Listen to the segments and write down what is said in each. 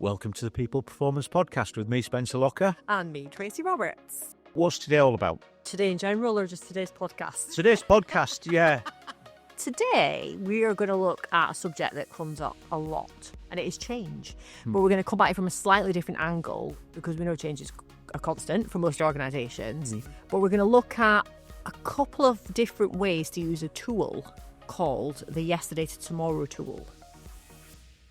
Welcome to the People Performance Podcast with me, Spencer Locker. And me, Tracy Roberts. What's today all about? Today in general or just today's podcast? Today's podcast, yeah. Today, we are going to look at a subject that comes up a lot, and it is change. But we're going to come at it from a slightly different angle because we know change is a constant for most organisations. But we're going to look at a couple of different ways to use a tool called the yesterday to tomorrow tool.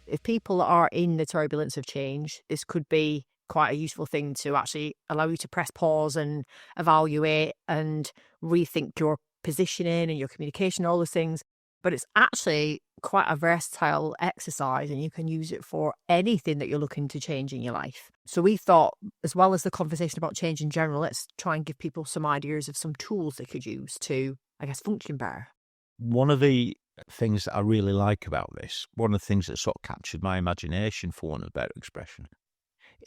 If people are in the turbulence of change, this could be quite a useful thing to actually allow you to press pause and evaluate and rethink your positioning and your communication, all those things. But it's actually quite a versatile exercise and you can use it for anything that you're looking to change in your life. So we thought, as well as the conversation about change in general, let's try and give people some ideas of some tools they could use to, I guess, function better. One of the things that I really like about this, one of the things that sort of captured my imagination, for want of a better expression,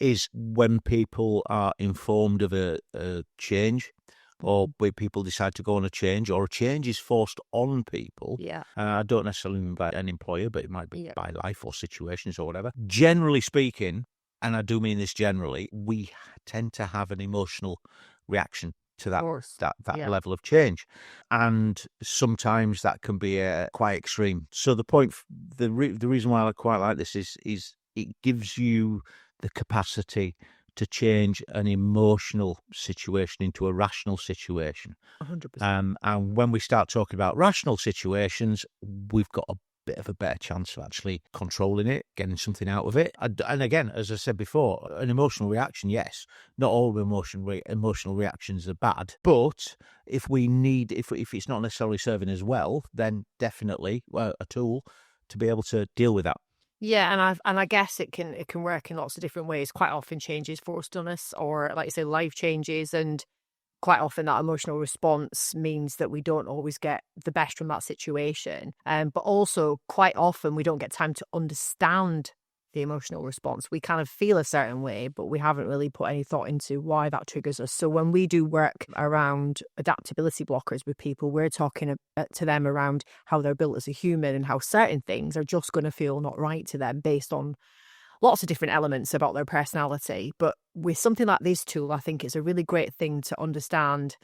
is when people are informed of a change, or when people decide to go on a change, or a change is forced on people. Yeah. I don't necessarily mean by an employer, but it might be by life or situations or whatever. Generally speaking, and I do mean this generally, we tend to have an emotional reaction to that level of change, and sometimes that can be quite extreme. So the point, the reason why I quite like this is it gives you the capacity to change an emotional situation into a rational situation. 100%. And when we start talking about rational situations, we've got a bit of a better chance of actually controlling it, getting something out of it. And again, as I said before, an emotional reaction, yes, not all emotional reactions are bad, but if it's not necessarily serving as well, then definitely a tool to be able to deal with that. Yeah, and I guess it can work in lots of different ways. Quite often change is forced on us, or like you say, life changes, and quite often that emotional response means that we don't always get the best from that situation. But also quite often we don't get time to understand the emotional response. We kind of feel a certain way, but we haven't really put any thought into why that triggers us. So when we do work around adaptability blockers with people, we're talking to them around how they're built as a human and how certain things are just going to feel not right to them based on lots of different elements about their personality. But with something like this tool, I think it's a really great thing to understand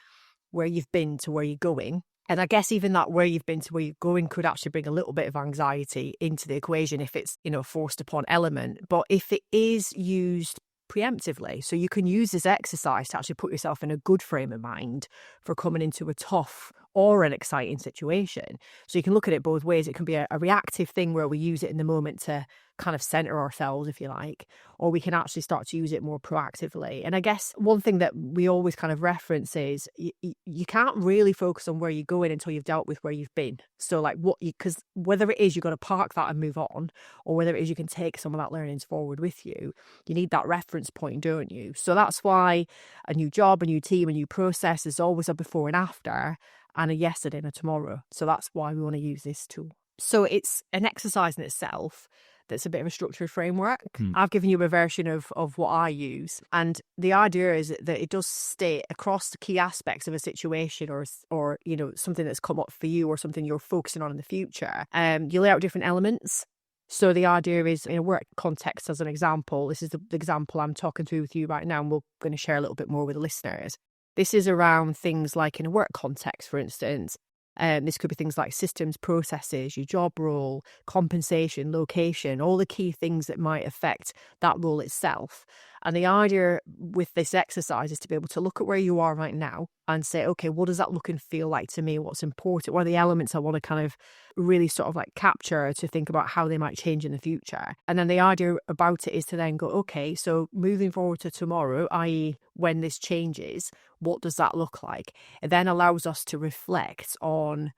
where you've been to where you're going. And I guess even that where you've been to where you're going could actually bring a little bit of anxiety into the equation if it's, forced upon element. But if it is used preemptively, so you can use this exercise to actually put yourself in a good frame of mind for coming into a tough or an exciting situation. So you can look at it both ways. It can be a reactive thing where we use it in the moment to kind of center ourselves, if you like, or we can actually start to use it more proactively. And I guess one thing that we always kind of reference is you can't really focus on where you're going until you've dealt with where you've been. So like because whether it is you've got to park that and move on, or whether it is you can take some of that learnings forward with you, you need that reference point, don't you? So that's why a new job, a new team, a new process is always a before and after, and a yesterday and a tomorrow. So that's why we want to use this tool. So it's an exercise in itself that's a bit of a structured framework. I've given you a version of what I use. And the idea is that it does state across the key aspects of a situation or something that's come up for you or something you're focusing on in the future. You lay out different elements. So the idea is, in a work context, as an example, this is the example I'm talking through with you right now, and we're going to share a little bit more with the listeners. This is around things like in a work context, for instance. This could be things like systems, processes, your job role, compensation, location, all the key things that might affect that role itself. And the idea with this exercise is to be able to look at where you are right now and say, okay, what does that look and feel like to me? What's important? What are the elements I want to kind of really sort of like capture to think about how they might change in the future? And then the idea about it is to then go, okay, so moving forward to tomorrow, i.e. when this changes, what does that look like? It then allows us to reflect on,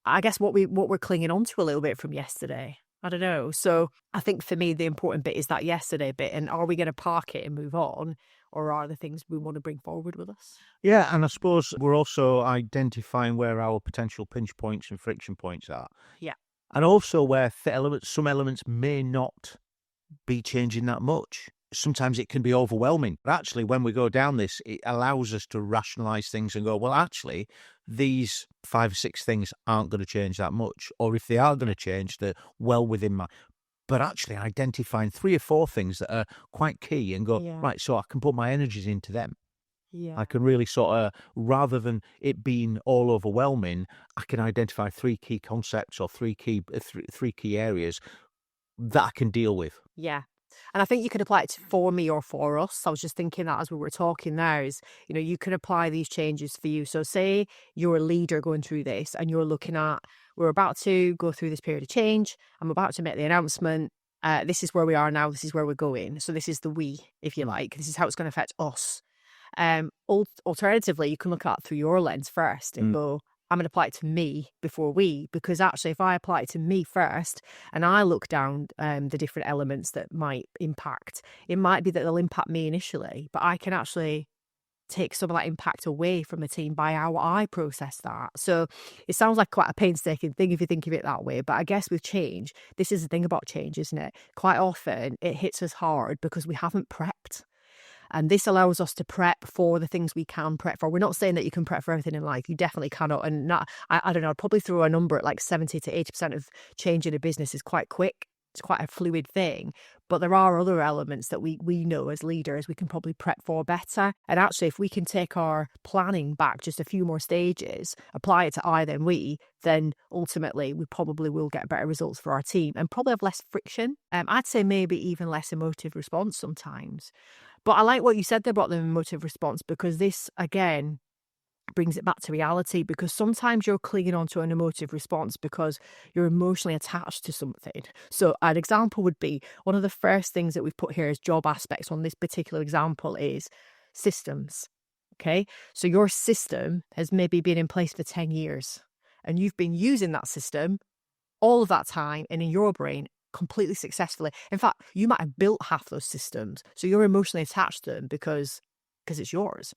I guess, what we're clinging on to a little bit from yesterday. I don't know. So I think for me, the important bit is that yesterday bit. And are we going to park it and move on? Or are there things we want to bring forward with us? Yeah, and I suppose we're also identifying where our potential pinch points and friction points are. Yeah. And also where some elements may not be changing that much. Sometimes it can be overwhelming. But actually, when we go down this, it allows us to rationalise things and go, well, actually, these 5 or 6 things aren't going to change that much. Or if they are going to change, they're well within my... but actually identifying 3 or 4 things that are quite key and go, right, so I can put my energies into them. I can really sort of, rather than it being all overwhelming, I can identify 3 key concepts or 3 key areas that I can deal with. Yeah. And I think you can apply it to for me or for us. I was just thinking that as we were talking there is, you can apply these changes for you. So say you're a leader going through this and you're looking at, we're about to go through this period of change. I'm about to make the announcement. This is where we are now. This is where we're going. So this is the we, if you like. This is how it's going to affect us. Alternatively, you can look at it through your lens first and go, I'm going to apply it to me before we, because actually if I apply it to me first and I look down the different elements that might impact, it might be that they'll impact me initially, but I can actually take some of that impact away from the team by how I process that. So it sounds like quite a painstaking thing if you think of it that way. But I guess with change, this is the thing about change, isn't it? Quite often it hits us hard because we haven't prepped. And this allows us to prep for the things we can prep for. We're not saying that you can prep for everything in life. You definitely cannot. And I don't know, I'd probably throw a number at like 70 to 80% of change in a business is quite quick. It's quite a fluid thing. But there are other elements that we know as leaders we can probably prep for better. And actually, if we can take our planning back just a few more stages, apply it to I then we, then ultimately we probably will get better results for our team and probably have less friction. I'd say maybe even less emotive response sometimes. But I like what you said there about the emotive response, because this, again, brings it back to reality, because sometimes you're clinging onto an emotive response because you're emotionally attached to something. So an example would be, one of the first things that we've put here as job aspects on this particular example is systems. Okay, so your system has maybe been in place for 10 years and you've been using that system all of that time and in your brain completely successfully. In fact, you might have built half those systems, so you're emotionally attached to them because it's yours.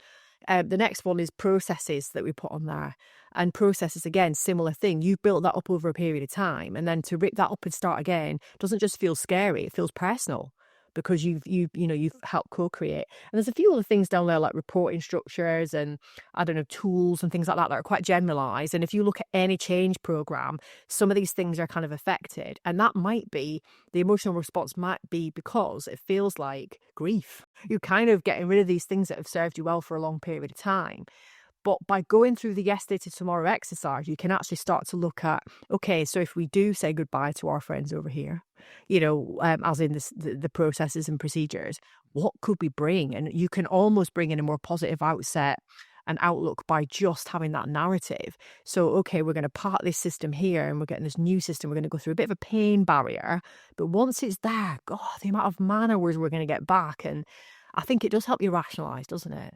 The next one is processes that we put on there. And processes, again, similar thing. You built that up over a period of time, and then to rip that up and start again doesn't just feel scary, it feels personal, because you've helped co-create. And there's a few other things down there like reporting structures and tools and things like that are quite generalized. And if you look at any change program, some of these things are kind of affected, and that might be the emotional response might be because it feels like grief. You're kind of getting rid of these things that have served you well for a long period of time. But by going through the yesterday to tomorrow exercise, you can actually start to look at, okay, so if we do say goodbye to our friends over here, as in the processes and procedures, what could we bring? And you can almost bring in a more positive outset and outlook by just having that narrative. So, okay, we're going to part this system here and we're getting this new system. We're going to go through a bit of a pain barrier. But once it's there, God, the amount of man hours we're going to get back. And I think it does help you rationalise, doesn't it?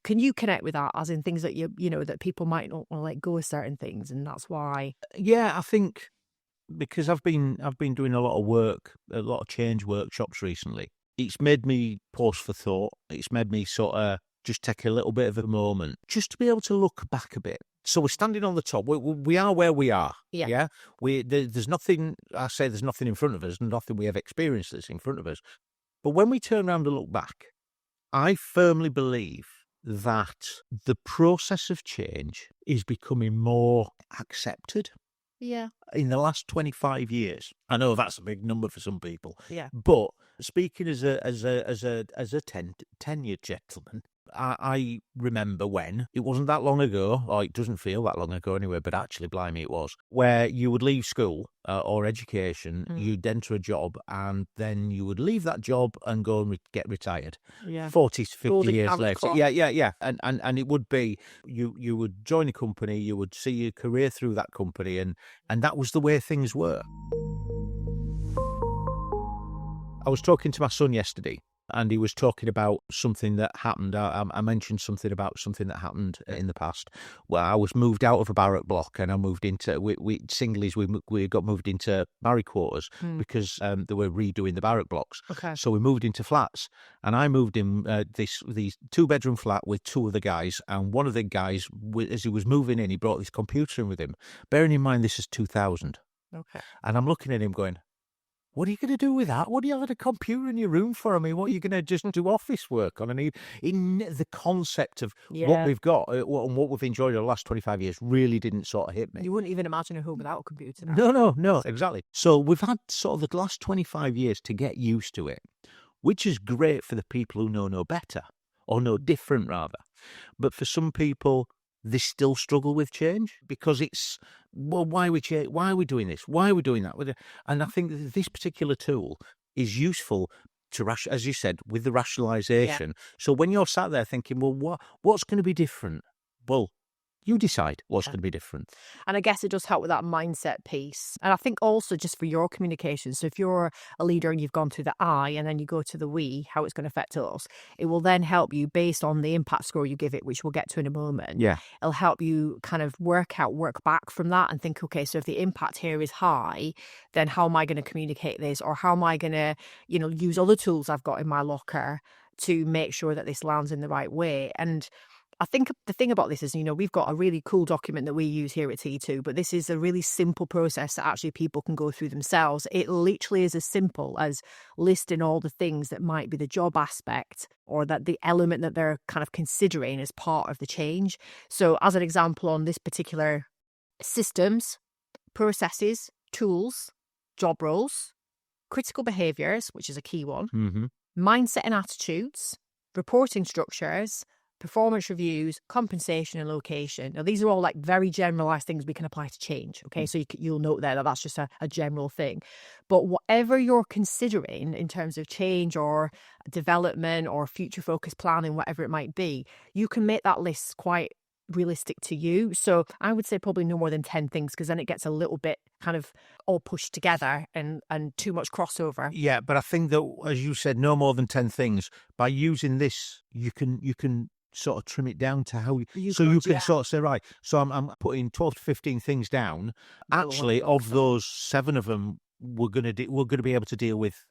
Can you connect with that, as in things that that people might not want to let go of certain things, and that's why? Yeah, I think because I've been doing a lot of work, a lot of change workshops recently. It's made me pause for thought. It's made me sort of just take a little bit of a moment just to be able to look back a bit. So we're standing on the top. We are where we are. Yeah. There's nothing. I say there's nothing in front of us. Nothing we have experienced that's in front of us. But when we turn around and look back, I firmly believe that the process of change is becoming more accepted. Yeah. In the last 25 years. I know that's a big number for some people. Yeah. But speaking as a tenured gentleman, I remember when, it wasn't that long ago, or it doesn't feel that long ago anyway, but actually, blimey, it was, where you would leave school or education, you'd enter a job, and then you would leave that job and go and get retired. Yeah. 40 to 50 Golden years handcuff. later. Yeah. And it would be, you would join a company, you would see your career through that company, and that was the way things were. I was talking to my son yesterday, and he was talking about something that happened. I mentioned something about something that happened in the past, where I was moved out of a barrack block and I moved into, singlies, we got moved into barrack quarters because they were redoing the barrack blocks. Okay. So we moved into flats, and I moved in these 2-bedroom flat with 2 other guys, and one of the guys, as he was moving in, he brought this computer in with him. Bearing in mind this is 2000. Okay. And I'm looking at him going, What are you going to do with that? What do you have a computer in your room for? I mean, what are you going to just do office work on? And in the concept of what we've got and what we've enjoyed over the last 25 years really didn't sort of hit me. You wouldn't even imagine a home without a computer now. No, exactly. So we've had sort of the last 25 years to get used to it, which is great for the people who know no better, or know different rather. But for some people, they still struggle with change because it's, well, why are we doing this? Why are we doing that? And I think that this particular tool is useful to, as you said, with the rationalization. So when you're sat there thinking, well, what's going to be different? Well, you decide what's going to be different. And I guess it does help with that mindset piece. And I think also just for your communication. So if you're a leader and you've gone through the I and then you go to the we, how it's going to affect us, it will then help you based on the impact score you give it, which we'll get to in a moment. Yeah. It'll help you kind of work back from that and think, okay, so if the impact here is high, then how am I going to communicate this? Or how am I going to, use other tools I've got in my locker to make sure that this lands in the right way? And I think the thing about this is, we've got a really cool document that we use here at T2, but this is a really simple process that actually people can go through themselves. It literally is as simple as listing all the things that might be the job aspect or that the element that they're kind of considering as part of the change. So as an example on this particular systems, processes, tools, job roles, critical behaviours, which is a key one, mindset and attitudes, reporting structures, performance reviews, compensation and location. Now, these are all like very generalized things we can apply to change. Okay, so you'll note there that that's just a general thing. But whatever you're considering in terms of change or development or future focused planning, whatever it might be, you can make that list quite realistic to you. So I would say probably no more than 10 things, because then it gets a little bit kind of all pushed together and too much crossover. Yeah, but I think that, as you said, no more than 10 things. By using this, you can sort of trim it down to how you can sort of say, right, so I'm putting 12 to 15 things down. Actually, of those, 7 of them we're going to be able to deal with.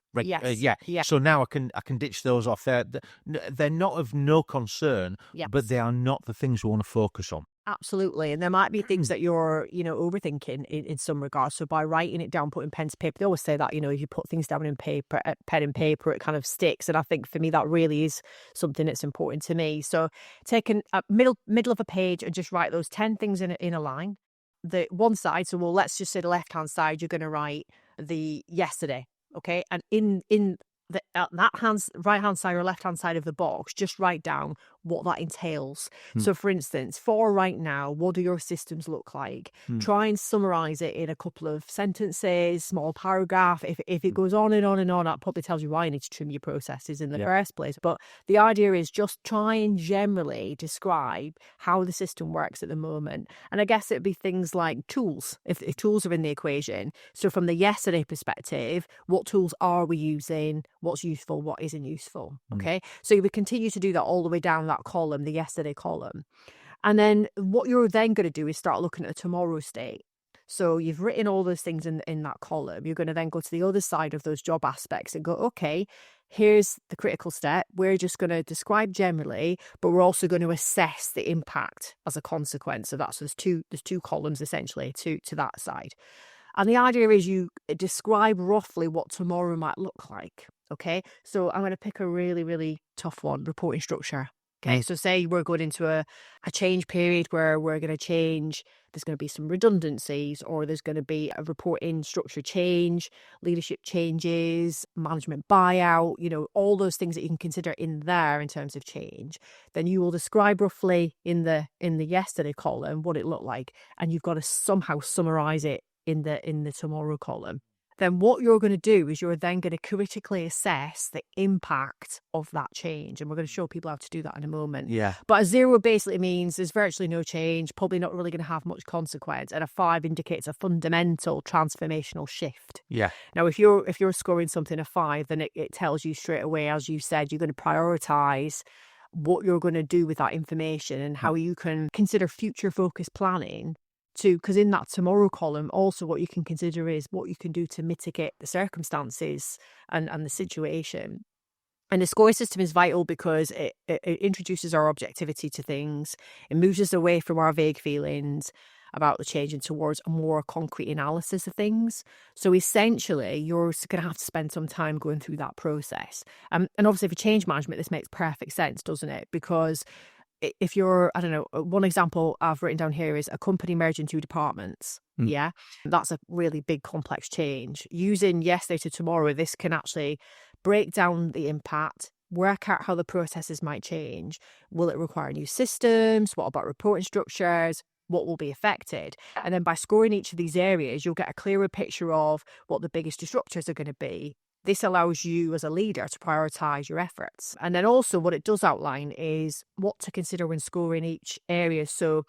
So now I can ditch those off. They're not of no concern, but they are not the things we want to focus on. Absolutely. And there might be things that you're, overthinking in some regards. So by writing it down, putting pen to paper, they always say that, if you put things down in pen and paper, it kind of sticks. And I think for me, that really is something that's important to me. So taking a middle of a page and just write those 10 things in a line. The one side, so let's just say the left-hand side, you're going to write the yesterday. Okay. And in the right-hand side or left-hand side of the box, just write down what that entails. So for instance, for right now, what do your systems look like? Try and summarize it in a couple of sentences, small paragraph. If it goes on and on and on, that probably tells you why you need to trim your processes in the first place. But the idea is just try and generally describe how the system works at the moment. And I guess it'd be things like tools, if tools are in the equation. So from the yesterday perspective, what tools are we using? What's useful? What isn't useful? Okay. So you would continue to do that all the way down that column, the yesterday column. And then what you're then going to do is start looking at the tomorrow state. So you've written all those things in that column. You're going to then go to the other side of those job aspects and go, okay, here's the critical step. We're just going to describe generally, but we're also going to assess the impact as a consequence of that. So there's two columns essentially to that side. And the idea is you describe roughly what tomorrow might look like. Okay, so I'm going to pick a really, really tough one, reporting structure. Okay, so say we're going into a change period where we're going to change, there's going to be some redundancies, or there's going to be a reporting structure change, leadership changes, management buyout, all those things that you can consider in there in terms of change. Then you will describe roughly in the yesterday column what it looked like, and you've got to somehow summarize it in the tomorrow column. Then what you're going to do is you're then going to critically assess the impact of that change. And we're going to show people how to do that in a moment. Yeah. But a 0 basically means there's virtually no change, probably not really going to have much consequence. And a 5 indicates a fundamental transformational shift. Yeah. Now, if you're scoring something a 5, then it tells you straight away, as you said, you're going to prioritize what you're going to do with that information and how you can consider future focused planning. Because in that tomorrow column, also what you can consider is what you can do to mitigate the circumstances and the situation. And the score system is vital because it introduces our objectivity to things. It moves us away from our vague feelings. about the change and towards a more concrete analysis of things. So essentially, you're going to have to spend some time going through that process. And obviously for change management, this makes perfect sense, doesn't it? Because if you're, I don't know, one example I've written down here is a company merging two departments. Yeah, that's a really big complex change. Using yesterday to tomorrow, this can actually break down the impact, work out how the processes might change. Will it require new systems? What about reporting structures? What will be affected? And then by scoring each of these areas, you'll get a clearer picture of what the biggest disruptors are going to be. This allows you as a leader to prioritise your efforts. And then also what it does outline is what to consider when scoring each area. So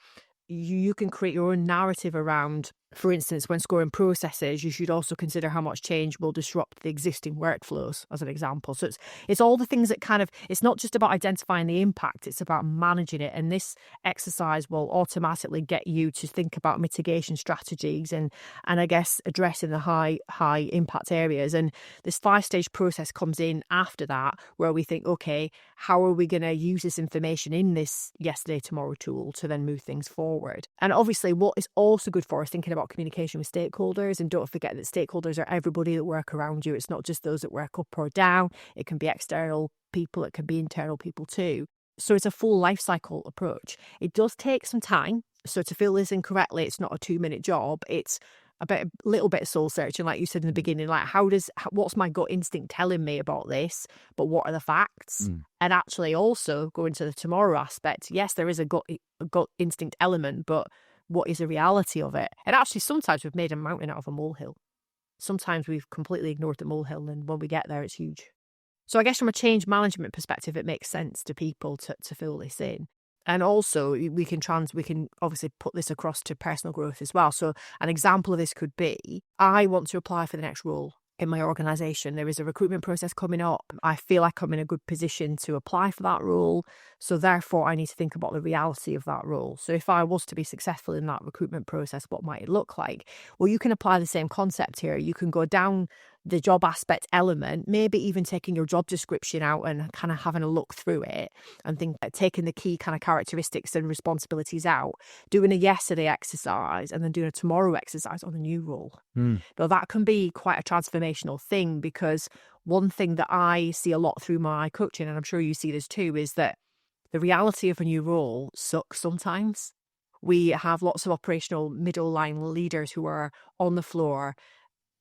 you can create your own narrative around, for instance, when scoring processes, you should also consider how much change will disrupt the existing workflows, as an example. So it's all the things that kind of, it's not just about identifying the impact, it's about managing it. And this exercise will automatically get you to think about mitigation strategies and I guess addressing the high impact areas. And this 5-stage process comes in after that, where we think, okay, how are we going to use this information in this yesterday, tomorrow tool to then move things forward? And obviously what is also good for us thinking about communication with stakeholders, and don't forget that stakeholders are everybody that work around you. It's not just those that work up or down. It can be external people, it can be internal people too. So it's a full life cycle approach. It does take some time. So to fill this in correctly, it's not a 2-minute job. It's a little bit of soul searching, like you said in the beginning, like what's my gut instinct telling me about this, but what are the facts? And actually also going to the tomorrow aspect, yes, there is a gut instinct element, but what is the reality of it? And actually sometimes we've made a mountain out of a molehill. Sometimes we've completely ignored the molehill, and when we get there, it's huge. So I guess from a change management perspective, it makes sense to people to fill this in. And also we can obviously put this across to personal growth as well. So an example of this could be, I want to apply for the next role in my organisation. There is a recruitment process coming up. I feel like I'm in a good position to apply for that role. So therefore, I need to think about the reality of that role. So if I was to be successful in that recruitment process, what might it look like? Well, you can apply the same concept here. You can go down the job aspect element, maybe even taking your job description out and kind of having a look through it and taking the key kind of characteristics and responsibilities out, doing a yesterday exercise and then doing a tomorrow exercise on a new role. But that can be quite a transformational thing, because one thing that I see a lot through my coaching, and I'm sure you see this too, is that the reality of a new role sucks sometimes. We have lots of operational middle line leaders who are on the floor,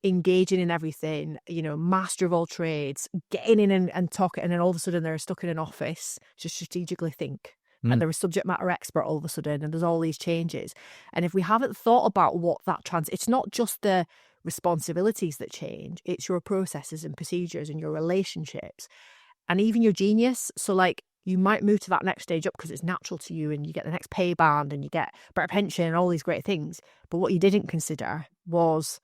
engaging in everything, master of all trades, getting in and talking, and then all of a sudden they're stuck in an office to strategically think. And they're a subject matter expert all of a sudden, and there's all these changes. And if we haven't thought about what it's not just the responsibilities that change, it's your processes and procedures and your relationships and even your genius. So like, you might move to that next stage up because it's natural to you, and you get the next pay band and you get better pension and all these great things. But what you didn't consider was,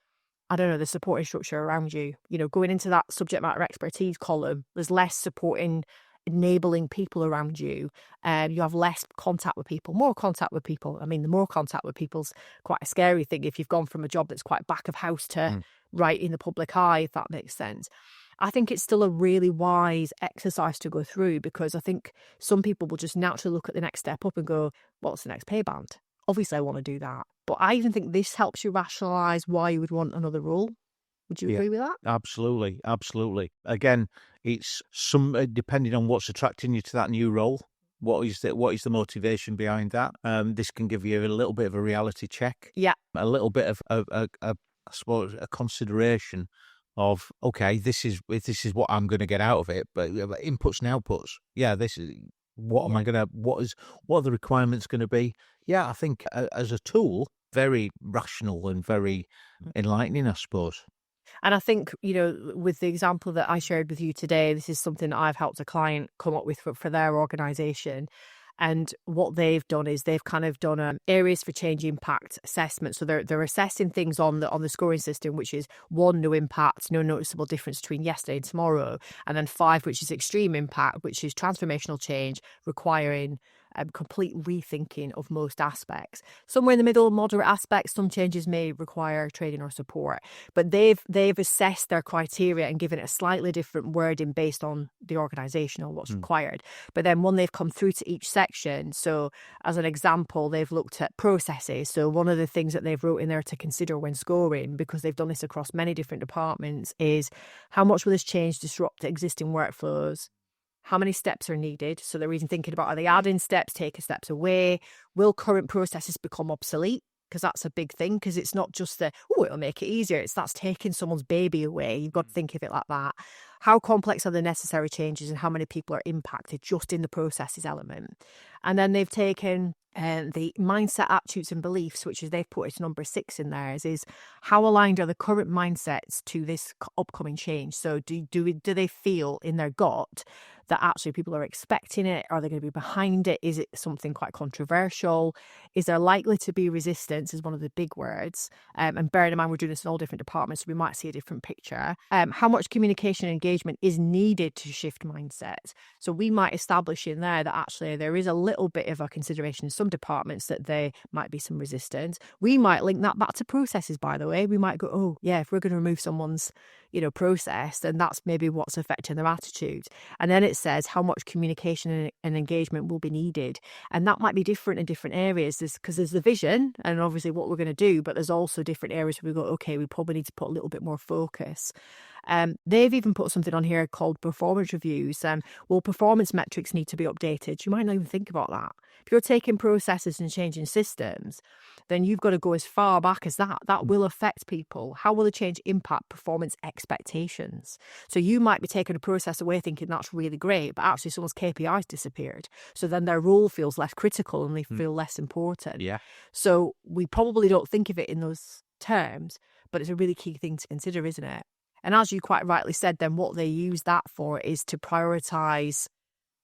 I don't know, the supporting structure around you. Going into that subject matter expertise column, there's less supporting, enabling people around you. You have less contact with people, more contact with people. I mean, the more contact with people's quite a scary thing if you've gone from a job that's quite back of house to right in the public eye, if that makes sense. I think it's still a really wise exercise to go through, because I think some people will just naturally look at the next step up and go, what's the next pay band? Obviously, I want to do that. But I even think this helps you rationalise why you would want another role. Would you agree with that? Absolutely. Again, it's depending on what's attracting you to that new role. What is the motivation behind that? This can give you a little bit of a reality check. Yeah. A little bit of I suppose a consideration of, okay, this is what I'm going to get out of it, but inputs and outputs. Yeah, this is what am I going to? What are the requirements going to be? Yeah, I think as a tool, very rational and very enlightening, I suppose. And I think, with the example that I shared with you today, this is something that I've helped a client come up with for their organisation. And what they've done is they've kind of done areas for change impact assessment. So they're assessing things on the scoring system, which is 1, no impact, no noticeable difference between yesterday and tomorrow. And then 5, which is extreme impact, which is transformational change requiring complete rethinking of most aspects. Somewhere in the middle, moderate aspects, some changes may require training or support, but they've assessed their criteria and given it a slightly different wording based on the organisation or what's required. But then when they've come through to each section, so as an example, they've looked at processes. So one of the things that they've wrote in there to consider when scoring, because they've done this across many different departments, is how much will this change disrupt existing workflows? How many steps are needed? So they're even thinking about, are they adding steps, taking steps away? Will current processes become obsolete? Because that's a big thing, because it's not just it'll make it easier. That's taking someone's baby away. You've got to think of it like that. How complex are the necessary changes and how many people are impacted just in the processes element? And then they've taken the mindset, attitudes and beliefs, which is they've put as number 6 in theirs, is how aligned are the current mindsets to this upcoming change? So do they feel in their gut that actually people are expecting it? Are they going to be behind it? Is it something quite controversial? Is there likely to be resistance is one of the big words. And bearing in mind, we're doing this in all different departments, so we might see a different picture. How much communication and engagement is needed to shift mindsets? So we might establish in there that actually there is a little bit of a consideration in some departments that there might be some resistance. We might link that back to processes, by the way. We might go, oh, yeah, if we're going to remove someone's process, then that's maybe what's affecting their attitude. And then it says how much communication and engagement will be needed. And that might be different in different areas, because there's the vision and obviously what we're going to do, but there's also different areas where we go, okay, we probably need to put a little bit more focus. They've even put something on here called performance reviews. Well, performance metrics need to be updated. You might not even think about that. If you're taking processes and changing systems, then you've got to go as far back as that. That will affect people. How will the change impact performance expectations? So you might be taking a process away thinking that's really great, but actually someone's KPIs disappeared. So then their role feels less critical and they feel less important. Yeah. So we probably don't think of it in those terms, but it's a really key thing to consider, isn't it? And as you quite rightly said, then what they use that for is to prioritise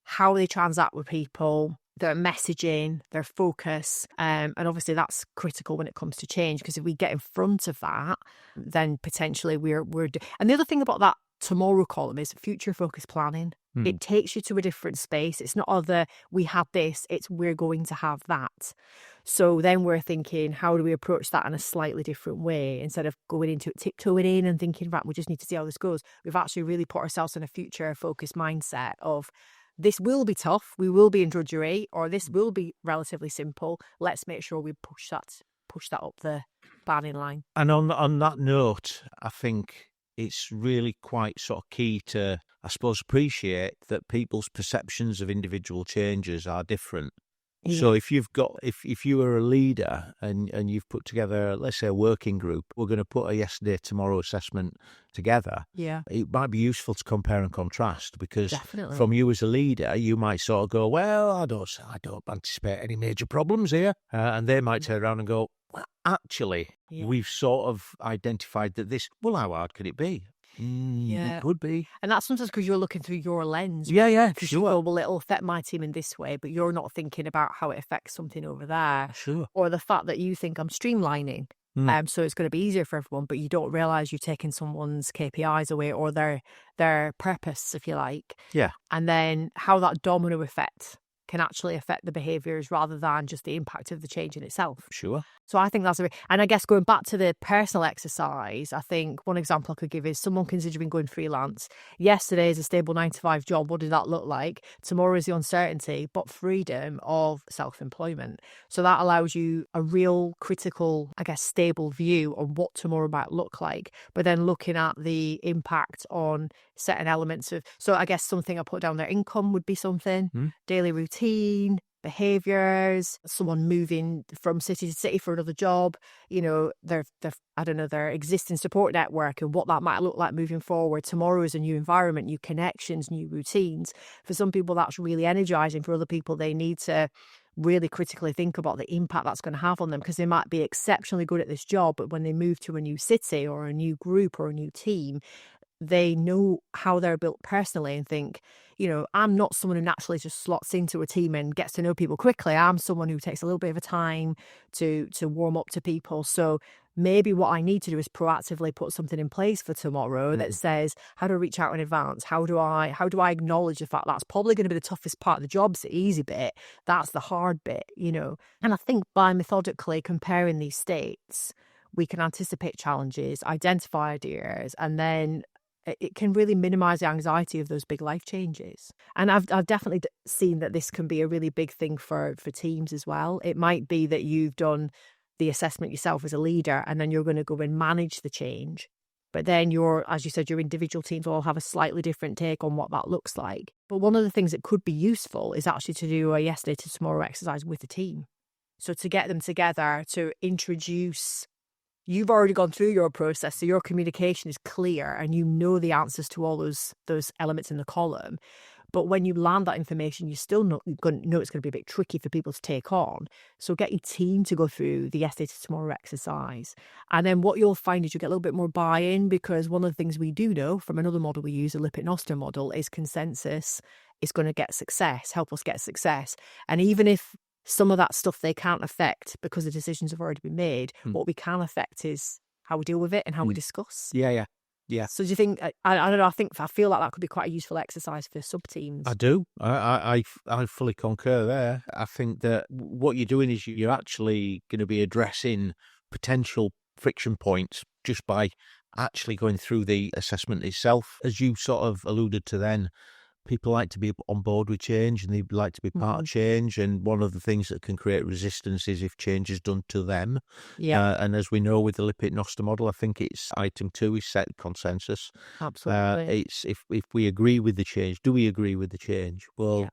how they transact with people, their messaging, their focus. And obviously that's critical when it comes to change, because if we get in front of that, then potentially we're. And the other thing about that tomorrow column is future focus planning. It takes you to a different space. It's not we have this, it's we're going to have that. So then we're thinking, how do we approach that in a slightly different way? Instead of going into it, tiptoeing in and thinking, right, we just need to see how this goes. We've actually really put ourselves in a future focused mindset of, this will be tough, we will be in drudgery, or this will be relatively simple. Let's make sure we push that up the banning line. And on that note, I think it's really quite sort of key to, I suppose, appreciate that people's perceptions of individual changes are different. Yeah. So if you are a leader and you've put together, let's say, a working group, we're going to put a yesterday, tomorrow assessment together. Yeah. It might be useful to compare and contrast, because Definitely. From you as a leader, you might sort of go, well, I don't anticipate any major problems here. And they might turn around and go, well, actually, we've sort of identified that this, well, how hard could it be? It could be. And that's sometimes because you're looking through your lens. Yeah, sure. You go, well, it'll affect my team in this way, but you're not thinking about how it affects something over there. Sure. Or the fact that you think I'm streamlining. So it's going to be easier for everyone, but you don't realise you're taking someone's KPIs away, or their purpose, if you like. Yeah. And then how that domino effect can actually affect the behaviours rather than just the impact of the change in itself. Sure. So I think and I guess going back to the personal exercise, I think one example I could give is someone considering going freelance. Yesterday is a stable 9-to-5 job. What did that look like? Tomorrow is the uncertainty, but freedom of self-employment. So that allows you a real critical, I guess, stable view on what tomorrow might look like, but then looking at the impact on certain elements of, so I guess something I put down there, income would be something, daily routine, behaviours, someone moving from city to city for another job, their existing support network and what that might look like moving forward. Tomorrow is a new environment, new connections, new routines. For some people, that's really energising. For other people, they need to really critically think about the impact that's going to have on them, because they might be exceptionally good at this job, but when they move to a new city or a new group or a new team, they know how they're built personally and think, I'm not someone who naturally just slots into a team and gets to know people quickly. I'm someone who takes a little bit of a time to warm up to people. So maybe what I need to do is proactively put something in place for tomorrow that says, how do I reach out in advance? How do I acknowledge the fact that's probably going to be the toughest part of the job? It's the easy bit. That's the hard bit, And I think by methodically comparing these states, we can anticipate challenges, identify ideas, and then it can really minimize the anxiety of those big life changes. And I've definitely seen that this can be a really big thing for teams as well. It might be that you've done the assessment yourself as a leader, and then you're going to go and manage the change. But then as you said, your individual teams will all have a slightly different take on what that looks like. But one of the things that could be useful is actually to do a yesterday to tomorrow exercise with the team. So to get them together to introduce, you've already gone through your process, so your communication is clear and you know the answers to all those elements in the column. But when you land that information, you still know it's going to be a bit tricky for people to take on. So get your team to go through the yesterday to tomorrow exercise. And then what you'll find is you get a little bit more buy-in, because one of the things we do know from another model we use, the Lippitt-Noster model, is consensus is going to help us get success. And even if some of that stuff they can't affect because the decisions have already been made, what we can affect is how we deal with it and how we discuss. Yeah. So do you think, I don't know, I feel like that could be quite a useful exercise for sub-teams. I do. I fully concur there. I think that what you're doing is you're actually going to be addressing potential friction points just by actually going through the assessment itself. As you sort of alluded to then, people like to be on board with change and they like to be part of change. And one of the things that can create resistance is if change is done to them. Yeah. And as we know with the Lippitt-Noster model, I think it's item 2 is set consensus. Absolutely. It's if we agree with the change, do we agree with the change? Well,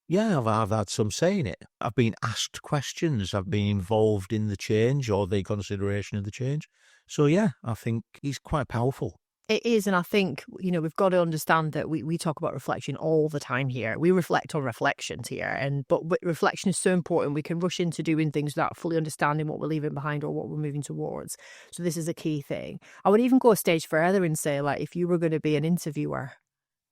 yeah, I've had some say in it. I've been asked questions. I've been involved in the change or the consideration of the change. So yeah, I think he's quite powerful. It is, and I think, we've got to understand that we talk about reflection all the time here. We reflect on reflections here, but reflection is so important. We can rush into doing things without fully understanding what we're leaving behind or what we're moving towards. So this is a key thing. I would even go a stage further and say, like, if you were going to be an interviewer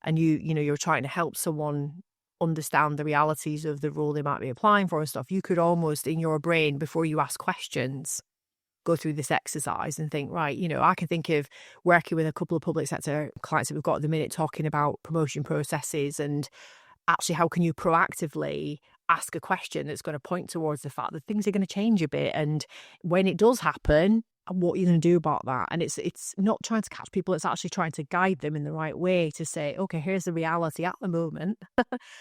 and you're trying to help someone understand the realities of the role they might be applying for and stuff, you could almost, in your brain, before you ask questions, go through this exercise and think, right, I can think of working with a couple of public sector clients that we've got at the minute talking about promotion processes, and actually how can you proactively ask a question that's going to point towards the fact that things are going to change a bit, and when it does happen, what are you going to do about that? And it's not trying to catch people, it's actually trying to guide them in the right way to say, okay, here's the reality at the moment.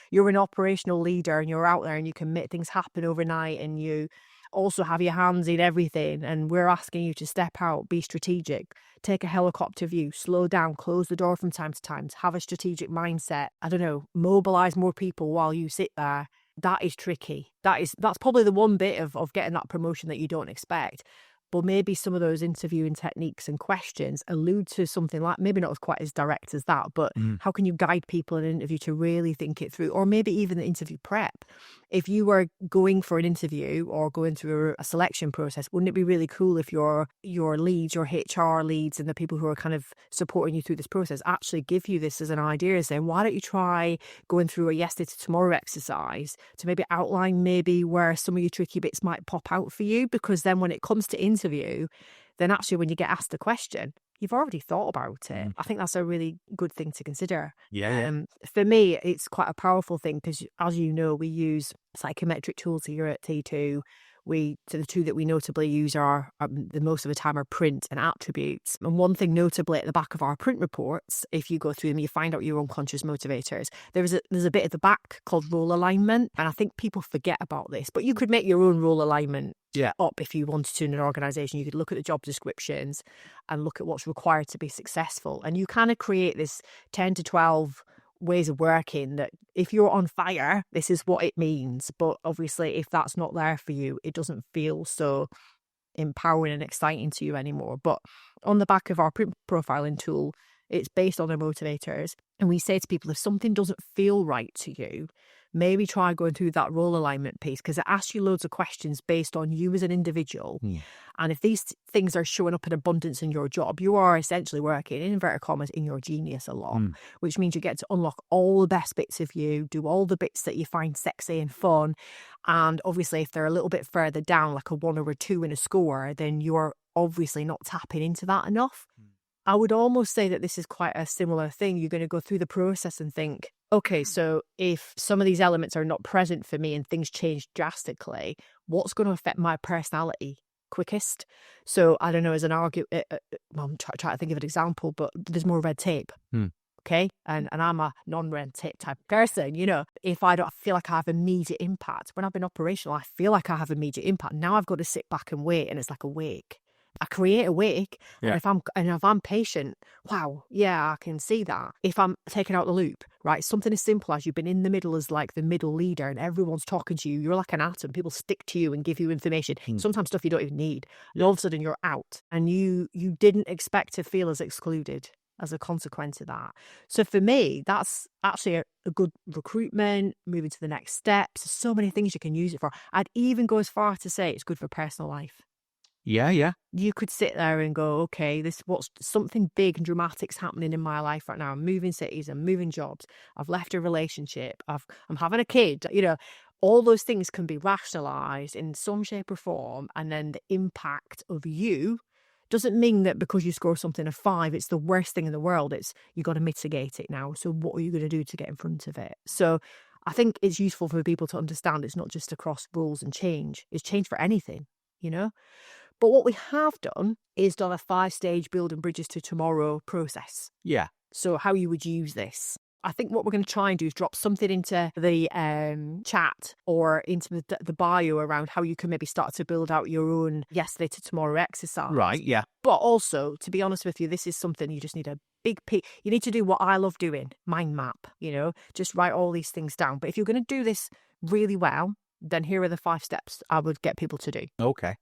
You're an operational leader and you're out there and you can make things happen overnight, and you also have your hands in everything, and we're asking you to step out, be strategic, take a helicopter view, slow down, close the door from time to time, have a strategic mindset, I don't know, mobilize more people while you sit there. That is tricky. That's probably the one bit of getting that promotion that you don't expect. But maybe some of those interviewing techniques and questions allude to something like, maybe not as quite as direct as that, but how can you guide people in an interview to really think it through? Or maybe even the interview prep. If you were going for an interview or going through a selection process, wouldn't it be really cool if your leads, your HR leads, and the people who are kind of supporting you through this process actually give you this as an idea, saying, why don't you try going through a yesterday to tomorrow exercise to maybe outline maybe where some of your tricky bits might pop out for you? Because then when it comes to interview, then actually when you get asked a question, you've already thought about it. I think that's a really good thing to consider. For me, it's quite a powerful thing because, as you know, we use psychometric tools here at T2. The two that we notably use are the most of the time are print and attributes. And one thing notably at the back of our print reports, if you go through them, you find out your unconscious motivators. There's a bit at the back called role alignment, and I think people forget about this. But you could make your own role alignment up if you wanted to in an organisation. You could look at the job descriptions and look at what's required to be successful, and you kind of create this 10 to 12 ways of working that if you're on fire, this is what it means. But obviously, if that's not there for you, it doesn't feel so empowering and exciting to you anymore. But on the back of our print profiling tool, It's based on their motivators. And we say to people, if something doesn't feel right to you, maybe try going through that role alignment piece, because it asks you loads of questions based on you as an individual. And if these things are showing up in abundance in your job, you are essentially working, in inverted commas, in your genius a lot, which means you get to unlock all the best bits of you, do all the bits that you find sexy and fun. And obviously, if they're a little bit further down, like a 1 or a 2 in a score, then you're obviously not tapping into that enough. I would almost say that this is quite a similar thing. You're going to go through the process and think, okay, so if some of these elements are not present for me and things change drastically, what's going to affect my personality quickest? So I don't know, as an argument, I'm trying to think of an example, but there's more red tape. Okay. And I'm a non-red tape type of person. You know, if I don't feel like I have immediate impact, when I've been operational, I feel like I have immediate impact. Now I've got to sit back and wait, and it's like a wake. I create a wake, and if I'm patient, wow, yeah, I can see that. If I'm taken out the loop, right, something as simple as you've been in the middle as like the middle leader and everyone's talking to you, you're like an atom, people stick to you and give you information, sometimes stuff you don't even need, and all of a sudden you're out, and you didn't expect to feel as excluded as a consequence of that. So for me, that's actually a good recruitment, moving to the next steps. There's so many things you can use it for. I'd even go as far to say it's good for personal life. Yeah. You could sit there and go, okay, what's something big and dramatic's happening in my life right now. I'm moving cities, I'm moving jobs, I've left a relationship, I'm having a kid. You know, all those things can be rationalized in some shape or form. And then the impact of you doesn't mean that because you score something of 5, it's the worst thing in the world. It's you got to mitigate it now. So what are you going to do to get in front of it? So I think it's useful for people to understand it's not just across rules and change. It's change for anything, you know? But what we have done is done a 5-stage building bridges to tomorrow process. Yeah. So how you would use this. I think what we're going to try and do is drop something into the chat or into the bio around how you can maybe start to build out your own yesterday to tomorrow exercise. Right, yeah. But also, to be honest with you, this is something you just need a big you need to do what I love doing, mind map, you know, just write all these things down. But if you're going to do this really well, then here are the 5 steps I would get people to do. Okay.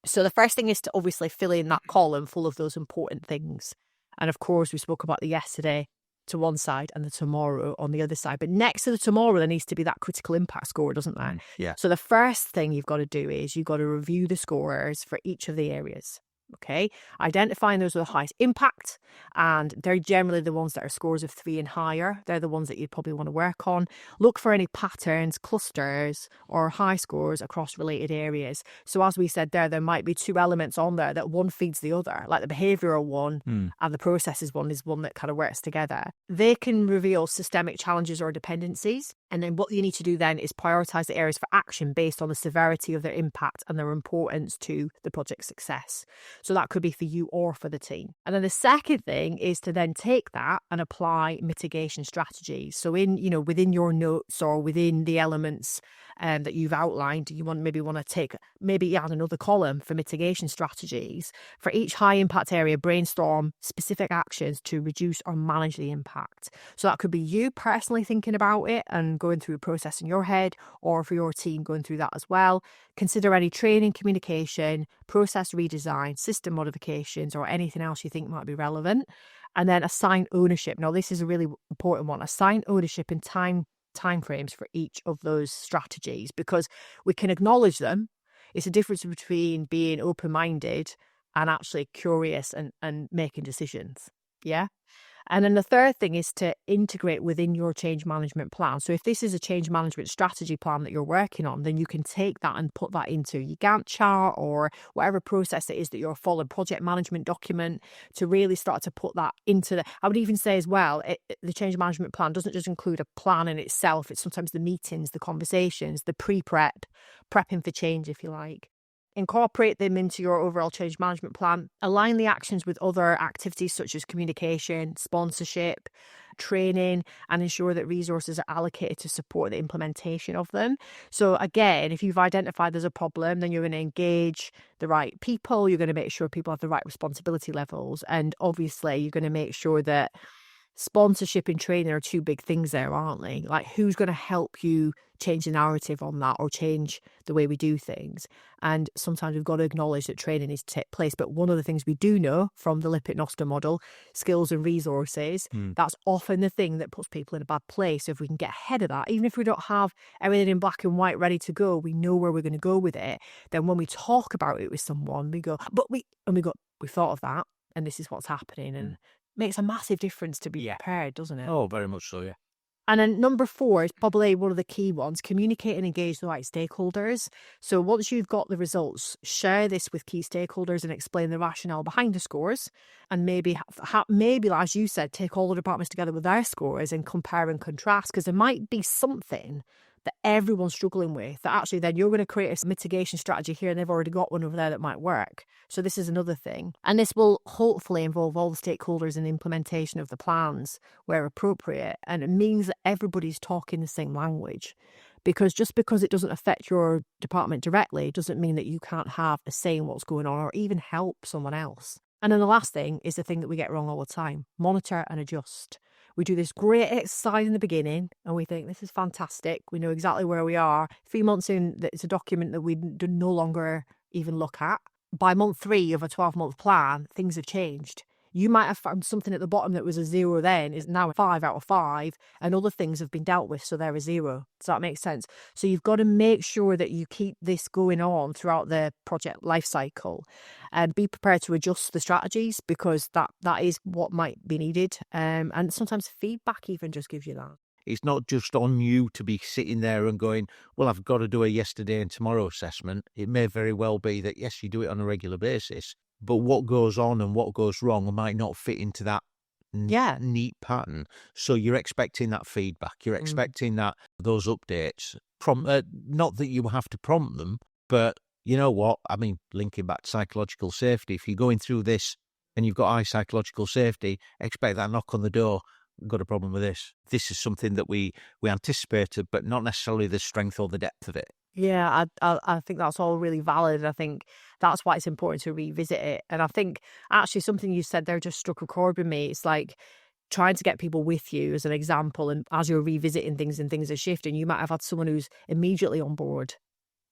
So the first thing is to obviously fill in that column full of those important things. And of course, we spoke about the yesterday to one side and the tomorrow on the other side. But next to the tomorrow, there needs to be that critical impact score, doesn't there? Yeah. So the first thing you've got to do is you've got to review the scores for each of the areas. Okay, identifying those with the highest impact, and they're generally the ones that are scores of 3 and higher. They're the ones that you'd probably want to work on. Look for any patterns, clusters, or high scores across related areas. So as we said there might be 2 elements on there that one feeds the other, like the behavioural one and the processes one is one that kind of works together. They can reveal systemic challenges or dependencies. And then what you need to do then is prioritise the areas for action based on the severity of their impact and their importance to the project's success. So that could be for you or for the team. And then the second thing is to then take that and apply mitigation strategies. So within your notes or within the elements that you've outlined, you want to add another column for mitigation strategies. For each high impact area, brainstorm specific actions to reduce or manage the impact. So that could be you personally thinking about it and going through a process in your head, or for your team going through that as well. Consider any training, communication, process redesign, system modifications, or anything else you think might be relevant. And then assign ownership. Now, this is a really important one. Assign ownership and timeframes for each of those strategies, because we can acknowledge them. It's a difference between being open-minded and actually curious and making decisions. Yeah. And then the third thing is to integrate within your change management plan. So if this is a change management strategy plan that you're working on, then you can take that and put that into your Gantt chart or whatever process it is that you're following, project management document, to really start to put that into I would even say as well, the change management plan doesn't just include a plan in itself. It's sometimes the meetings, the conversations, the prepping for change, if you like. Incorporate them into your overall change management plan. Align the actions with other activities such as communication, sponsorship, training, and ensure that resources are allocated to support the implementation of them. So again, if you've identified there's a problem, then you're going to engage the right people. You're going to make sure people have the right responsibility levels. And obviously, you're going to make sure that sponsorship and training are two big things there, aren't they? Like, who's going to help you change the narrative on that or change the way we do things? And sometimes we've got to acknowledge that training needs to take place. But one of the things we do know from the Lippitt-Noster model, skills and resources, that's often the thing that puts people in a bad place. So if we can get ahead of that, even if we don't have everything in black and white ready to go, we know where we're going to go with it. Then when we talk about it with someone, we go, we thought of that, and this is what's happening. And makes a massive difference to be prepared, doesn't it? Oh, very much so, yeah. And then number 4 is probably one of the key ones, communicate and engage the right stakeholders. So once you've got the results, share this with key stakeholders and explain the rationale behind the scores. And maybe, as you said, take all the departments together with their scores and compare and contrast, because there might be something that everyone's struggling with, that actually then you're going to create a mitigation strategy here and they've already got one over there that might work. So this is another thing. And this will hopefully involve all the stakeholders in the implementation of the plans where appropriate. And it means that everybody's talking the same language. Because just because it doesn't affect your department directly doesn't mean that you can't have a say in what's going on or even help someone else. And then the last thing is the thing that we get wrong all the time: monitor and adjust. We do this great exercise in the beginning and we think this is fantastic. We know exactly where we are. 3 months in, it's a document that we do no longer even look at. By month 3 of a 12-month plan, things have changed. You might have found something at the bottom that was a 0 then, is now a 5 out of 5, and other things have been dealt with, so they're a 0. Does that make sense? So you've got to make sure that you keep this going on throughout the project life cycle, and be prepared to adjust the strategies, because that is what might be needed. And sometimes feedback even just gives you that. It's not just on you to be sitting there and going, well, I've got to do a yesterday and tomorrow assessment. It may very well be that, yes, you do it on a regular basis, but what goes on and what goes wrong might not fit into that neat pattern. So you're expecting that feedback. You're expecting that those updates. Not that you have to prompt them, but you know what? I mean, linking back to psychological safety, if you're going through this and you've got high psychological safety, expect that knock on the door. We've got a problem with this. This is something that we anticipated, but not necessarily the strength or the depth of it. Yeah, I think that's all really valid. I think that's why it's important to revisit it. And I think actually something you said there just struck a chord with me. It's like trying to get people with you as an example. And as you're revisiting things and things are shifting, you might have had someone who's immediately on board,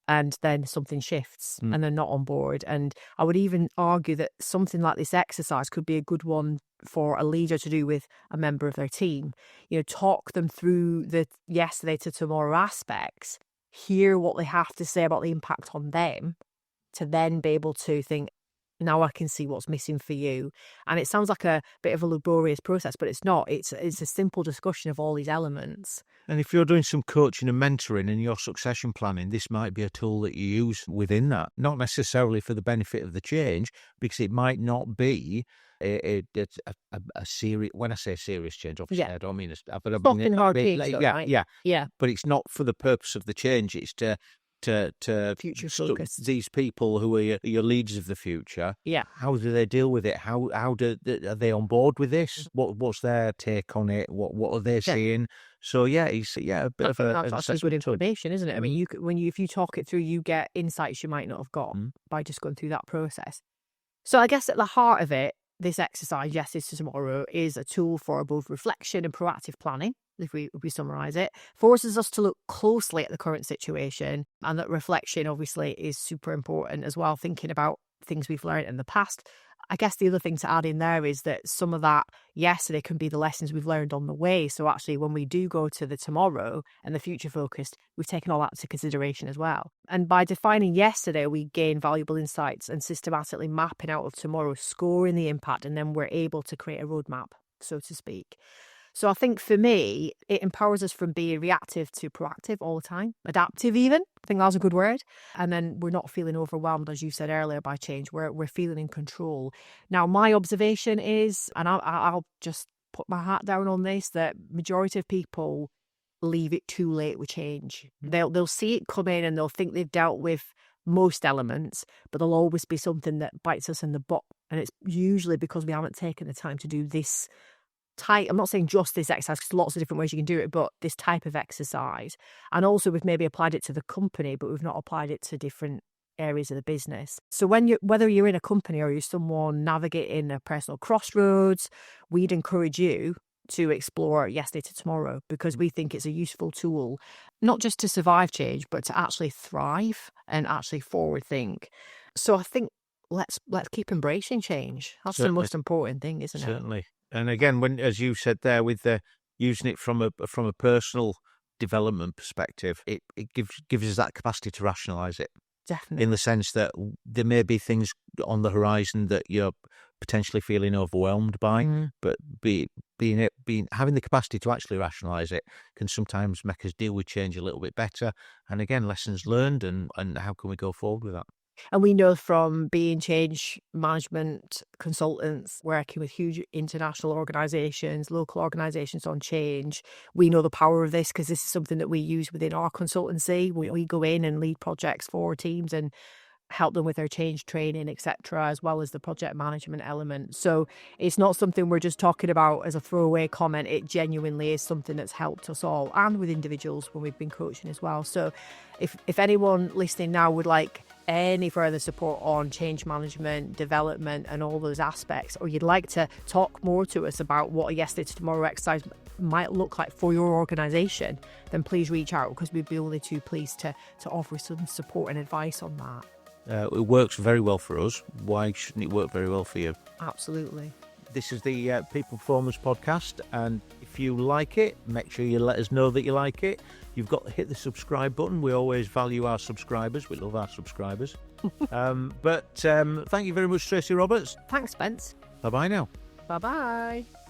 and then something shifts and they're not on board. And I would even argue that something like this exercise could be a good one for a leader to do with a member of their team. You know, talk them through the yesterday to tomorrow aspects, hear what they have to say about the impact on them, to then be able to think, now I can see what's missing for you. And it sounds like a bit of a laborious process, but it's not. It's a simple discussion of all these elements. And if you're doing some coaching and mentoring in your succession planning, this might be a tool that you use within that, not necessarily for the benefit of the change, because it might not be a serious. When I say serious change, obviously I don't mean Fucking hard change, yeah. But it's not for the purpose of the change. It's to future focus. These people who are your leaders of the future. Yeah. How do they deal with it? Are they on board with this? What's their take on it? What are they seeing? So it's a bit of that's good information, isn't it? I mean, if you talk it through, you get insights you might not have got by just going through that process. So I guess at the heart of it, this exercise, Yes is to Tomorrow, is a tool for both reflection and proactive planning. If we summarise it, forces us to look closely at the current situation, and that reflection obviously is super important as well, thinking about things we've learned in the past. I guess the other thing to add in there is that some of that yesterday can be the lessons we've learned on the way. So actually, when we do go to the tomorrow and the future focused, we've taken all that into consideration as well. And by defining yesterday, we gain valuable insights and systematically mapping out of tomorrow, scoring the impact, and then we're able to create a roadmap, so to speak. So I think for me, it empowers us from being reactive to proactive all the time, adaptive even. I think that's a good word. And then we're not feeling overwhelmed, as you said earlier, by change. We're feeling in control. Now, my observation is, and I'll just put my hat down on this, that majority of people leave it too late with change. They'll see it come in and they'll think they've dealt with most elements, but there'll always be something that bites us in the butt. And it's usually because we haven't taken the time to do this I'm not saying just this exercise, because lots of different ways you can do it, but this type of exercise. And also we've maybe applied it to the company, but we've not applied it to different areas of the business. So whether you're in a company or you're someone navigating a personal crossroads, we'd encourage you to explore yesterday to tomorrow, because we think it's a useful tool, not just to survive change, but to actually thrive and actually forward think. So I think let's keep embracing change. That's the most important thing, isn't it? Certainly. And again, when, as you said there, with using it from a personal development perspective, it gives us that capacity to rationalise it. Definitely. In the sense that there may be things on the horizon that you're potentially feeling overwhelmed by, but having the capacity to actually rationalise it can sometimes make us deal with change a little bit better. And again, lessons learned, and how can we go forward with that? And we know from being change management consultants, working with huge international organisations, local organisations on change, we know the power of this, because this is something that we use within our consultancy. We go in and lead projects for teams and help them with their change training, etc., as well as the project management element. So it's not something we're just talking about as a throwaway comment. It genuinely is something that's helped us all, and with individuals when we've been coaching as well. So if anyone listening now would like any further support on change management, development, and all those aspects, or you'd like to talk more to us about what a yesterday to tomorrow exercise might look like for your organisation, then please reach out, because we'd be only too pleased to offer some support and advice on that. It works very well for us. Why shouldn't it work very well for you? Absolutely. This is the People Performance Podcast, and if you like it, make sure you let us know that you like it. You've got to hit the subscribe button. We always value our subscribers. We love our subscribers. But thank you very much, Tracy Roberts. Thanks, Spence. Bye-bye now. Bye-bye.